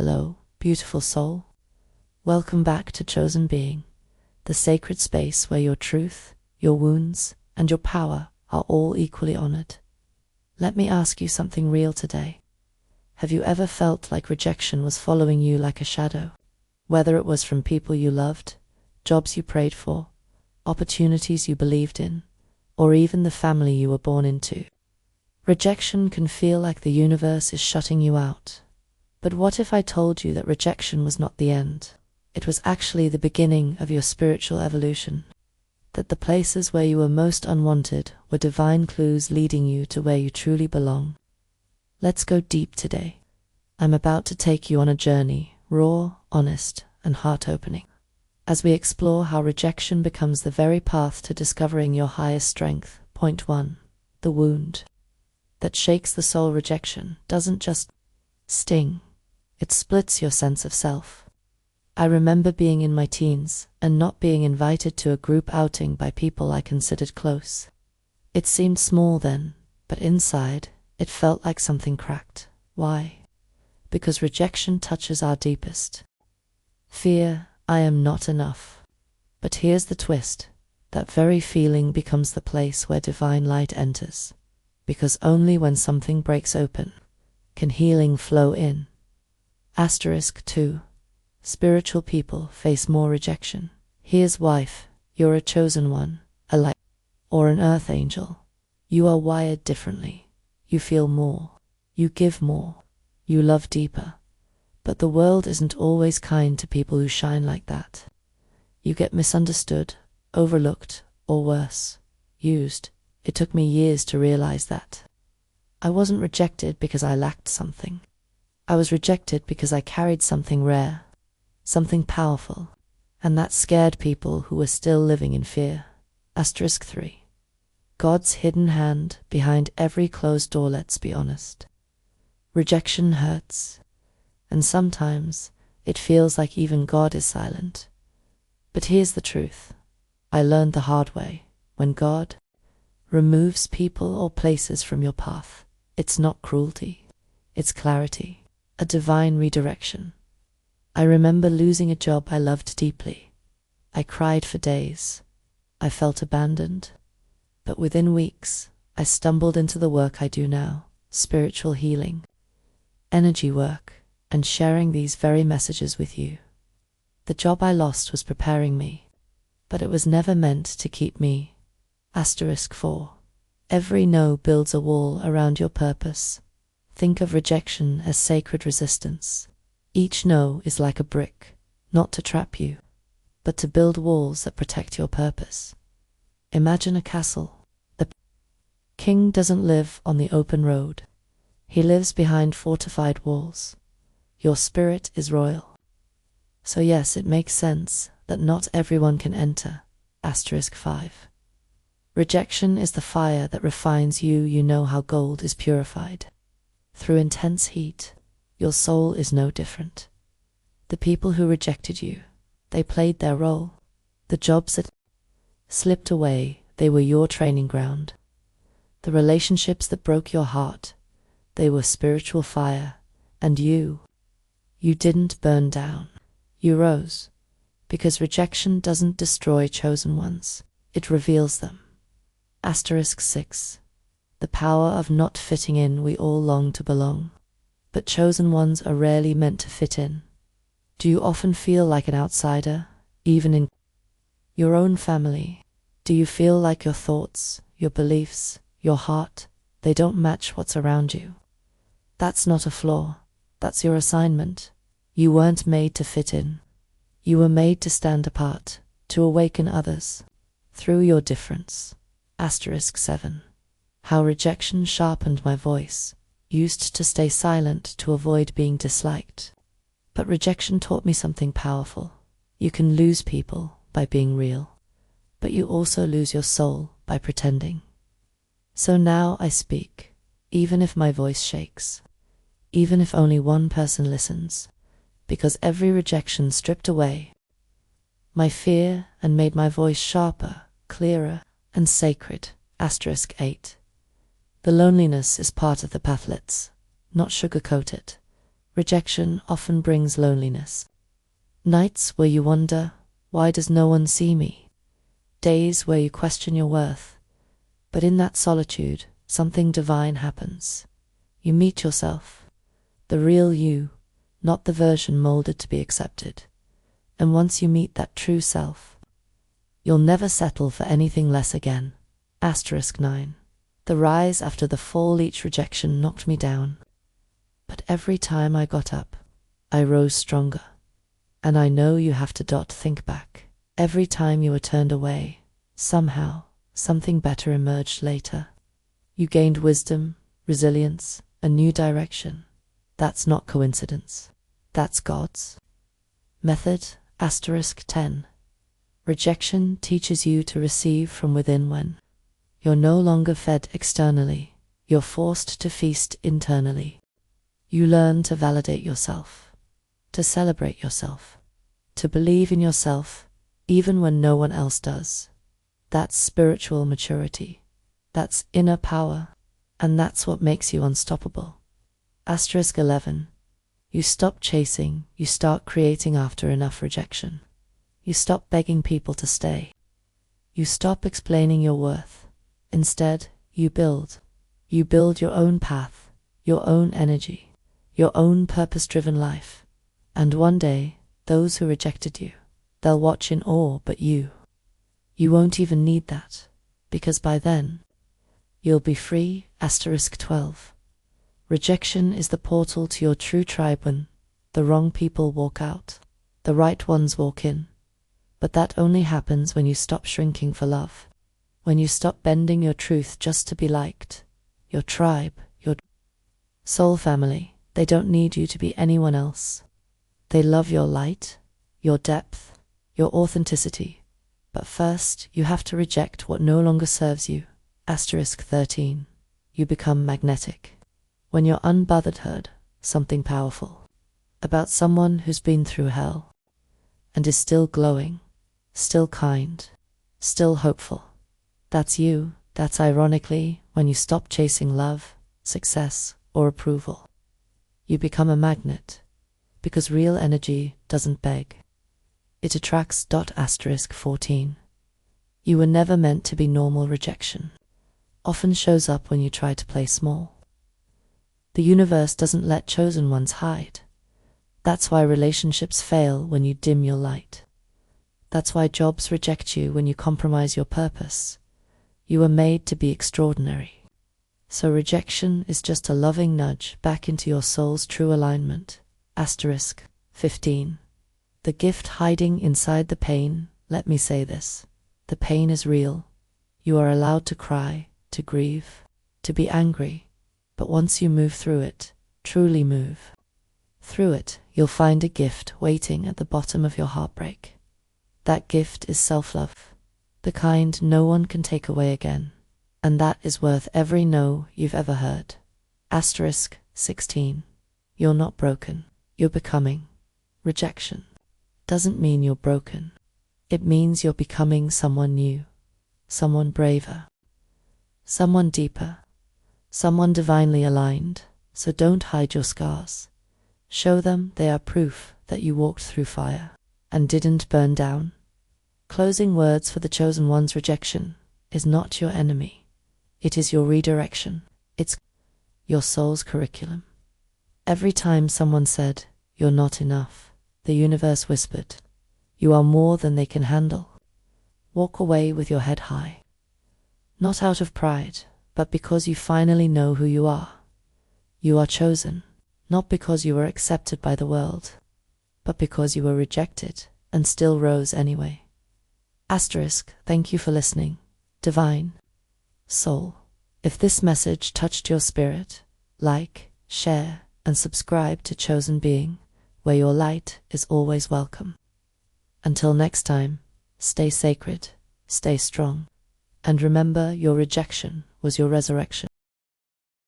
Hello, beautiful soul. Welcome back to Chosen Being, the sacred space where your truth, your wounds, and your power are all equally honored. Let me ask you something real today. Have you ever felt like rejection was following you like a shadow? Whether it was from people you loved, jobs you prayed for, opportunities you believed in, or even the family you were born into. Rejection can feel like the universe is shutting you out. But what if I told you that rejection was not the end? It was actually the beginning of your spiritual evolution. That the places where you were most unwanted were divine clues leading you to where you truly belong. Let's go deep today. I'm about to take you on a journey, raw, honest, and heart-opening, as we explore how rejection becomes the very path to discovering your highest strength. Point 1. The wound that shakes the soul. Rejection doesn't just sting. It splits your sense of self. I remember being in my teens and not being invited to a group outing by people I considered close. It seemed small then, but inside, it felt like something cracked. Why? Because rejection touches our deepest fear. I am not enough. But here's the twist. That very feeling becomes the place where divine light enters. Because only when something breaks open can healing flow in. Asterisk 2. Spiritual people face more rejection. Here's why. You're a chosen one, a light, or an earth angel. You are wired differently. You feel more. You give more. You love deeper. But the world isn't always kind to people who shine like that. You get misunderstood, overlooked, or worse, used. It took me years to realize that. I wasn't rejected because I lacked something. I was rejected because I carried something rare, something powerful, and that scared people who were still living in fear. Asterisk 3. God's hidden hand behind every closed door. Let's be honest. Rejection hurts, and sometimes it feels like even God is silent. But here's the truth. I learned the hard way. When God removes people or places from your path, it's not cruelty, it's clarity. A divine redirection. I remember losing a job I loved deeply. I cried for days. I felt abandoned. But within weeks, I stumbled into the work I do now, spiritual healing, energy work, and sharing these very messages with you. The job I lost was preparing me, but it was never meant to keep me. Asterisk 4. Every no builds a wall around your purpose. Think of rejection as sacred resistance. Each no is like a brick, not to trap you, but to build walls that protect your purpose. Imagine a castle. The king doesn't live on the open road. He lives behind fortified walls. Your spirit is royal. So yes, it makes sense that not everyone can enter. Asterisk 5. Rejection is the fire that refines you. You know how gold is purified. Through intense heat, your soul is no different. The people who rejected you, they played their role. The jobs that slipped away, they were your training ground. The relationships that broke your heart, they were spiritual fire. And you didn't burn down. You rose. Because rejection doesn't destroy chosen ones, it reveals them. Asterisk 6. The power of not fitting in. We all long to belong, but chosen ones are rarely meant to fit in. Do you often feel like an outsider, even in your own family? Do you feel like your thoughts, your beliefs, your heart, they don't match what's around you? That's not a flaw. That's your assignment. You weren't made to fit in. You were made to stand apart, to awaken others through your difference. Asterisk 7. How rejection sharpened my voice. Used to stay silent to avoid being disliked. But rejection taught me something powerful. You can lose people by being real, but you also lose your soul by pretending. So now I speak, even if my voice shakes, even if only one person listens, because every rejection stripped away my fear and made my voice sharper, clearer, and sacred. Asterisk 8. The loneliness is part of the path. Let's not sugarcoat it. Rejection often brings loneliness. Nights where you wonder, why does no one see me? Days where you question your worth. But in that solitude, something divine happens. You meet yourself, the real you, not the version molded to be accepted. And once you meet that true self, you'll never settle for anything less again. Asterisk 9. The rise after the fall. Each rejection knocked me down. But every time I got up, I rose stronger. And I know you have to think back. Every time you were turned away, somehow, something better emerged later. You gained wisdom, resilience, a new direction. That's not coincidence. That's God's method. Asterisk 10. Rejection teaches you to receive from within. When you're no longer fed externally, you're forced to feast internally. You learn to validate yourself, to celebrate yourself, to believe in yourself even when no one else does. That's spiritual maturity. That's inner power. And that's what makes you unstoppable. Asterisk 11. You stop chasing, you start creating after enough rejection. You stop begging people to stay. You stop explaining your worth. Instead, you build. You build your own path, your own energy, your own purpose-driven life. And one day, those who rejected you, they'll watch in awe, but you won't even need that, because by then, you'll be free. Asterisk 12. Rejection is the portal to your true tribe. When the wrong people walk out, the right ones walk in. But that only happens when you stop shrinking for love. When you stop bending your truth just to be liked. Your tribe, your soul family, they don't need you to be anyone else. They love your light, your depth, your authenticity. But first, you have to reject what no longer serves you. Asterisk 13. You become magnetic. When you're unbothered, something powerful about someone who's been through hell and is still glowing, still kind, still hopeful. That's you. That's ironically when you stop chasing love, success, or approval. You become a magnet, because real energy doesn't beg. It attracts. Asterisk 14. You were never meant to be normal. Rejection often shows up when you try to play small. The universe doesn't let chosen ones hide. That's why relationships fail when you dim your light. That's why jobs reject you when you compromise your purpose. You were made to be extraordinary. So rejection is just a loving nudge back into your soul's true alignment. Asterisk 15. The gift hiding inside the pain. Let me say this. The pain is real. You are allowed to cry, to grieve, to be angry. But once you move through it, truly move through it, you'll find a gift waiting at the bottom of your heartbreak. That gift is self-love, the kind no one can take away again. And that is worth every no you've ever heard. Asterisk 16. You're not broken. You're becoming. Rejection doesn't mean you're broken. It means you're becoming someone new, someone braver, someone deeper, someone divinely aligned. So don't hide your scars. Show them they are proof that you walked through fire and didn't burn down. Closing words for the chosen one's. Rejection is not your enemy. It is your redirection. It's your soul's curriculum. Every time someone said, "You're not enough," the universe whispered, "You are more than they can handle." Walk away with your head high. Not out of pride, but because you finally know who you are. You are chosen, not because you were accepted by the world, but because you were rejected and still rose anyway. Asterisk, thank you for listening, divine soul. If this message touched your spirit, like, share, and subscribe to Chosen Being, where your light is always welcome. Until next time, stay sacred, stay strong, and remember your rejection was your resurrection.